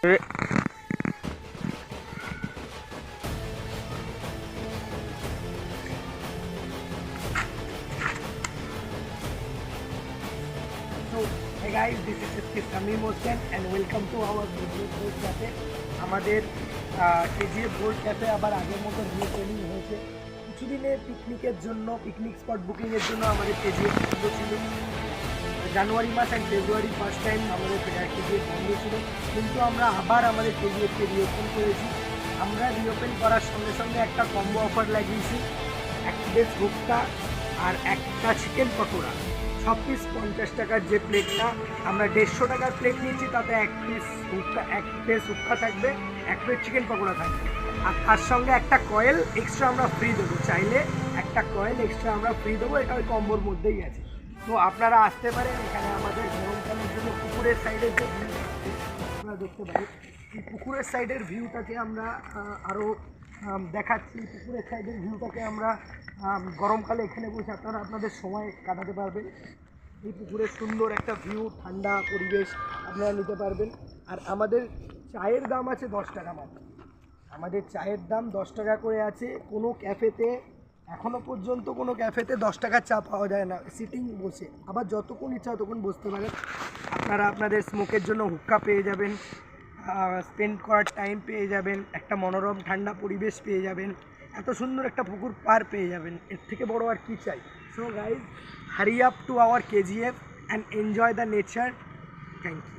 Hey guys, this is Samim Hossain and welcome to our KGF Boat Cafe. আমাদের KGF Boat Cafe আবার আগের মতো reopening হয়েছে। কিছুদিনে পিকনিকের জন্য, পিকনিক স্পট বুকিংয়ের জন্য আমাদের KGF বন্ধ ছিল। জানুয়ারি mass and February first time আমাদের KGF বন্ধ ছিল, কিন্তু আমরা আবার আমাদের KGFকে রিওপেন করেছি। আমরা রিওপেন করার সঙ্গে সঙ্গে একটা কম্বো অফার লাগিয়েছি, এক প্লেট ভুট্টা আর একটা চিকেন পকোড়া। সব পিস 50 টাকার যে প্লেটটা আমরা 150 টাকার প্লেট নিচ্ছি, তাতে এক প্লেট শুক্কা থাকবে, এক প্লেট চিকেন পকোড়া থাকবে, আর তার সঙ্গে একটা কয়েল এক্সট্রা আমরা ফ্রি দেবো। চাইলে একটা কয়েল এক্সট্রা আমরা ফ্রি দেবো, এটা ওই কম্বোর মধ্যেই আছে। তো আপনারা আসতে পারেন এখানে। আমাদের গরমকালের জন্য পুকুরের সাইডের যে ভিউ আপনারা দেখতে পারেন, এই পুকুরের সাইডের ভিউটাকে আমরা আরও দেখাচ্ছি। পুকুরের সাইডের ভিউটাকে আমরা গরমকালে এখানে বসে আপনারা আপনাদের সময় কাটাতে পারবেন। এই পুকুরের সুন্দর একটা ভিউ, ঠান্ডা পরিবেশ আপনারা নিতে পারবেন। আর আমাদের চায়ের দাম আছে 10 টাকা মাত্র। আমাদের চায়ের দাম 10 টাকা করে আছে। কোনো ক্যাফেতে এখনও পর্যন্ত কোনো ক্যাফেতে 10 টাকার চা পাওয়া যায় না সিটিং বসে। আবার যতক্ষণ ইচ্ছা ততক্ষণ বসতে পারেন। আপনারা আপনাদের স্মোকের জন্য হুক্কা পেয়ে যাবেন, স্পেন্ড করার টাইম পেয়ে যাবেন, একটা মনোরম ঠান্ডা পরিবেশ পেয়ে যাবেন, এত সুন্দর একটা পুকুর পার পেয়ে যাবেন। এর থেকে বড় আর কী চাই? So guys, hurry up to our KGF and enjoy the nature. Thank you.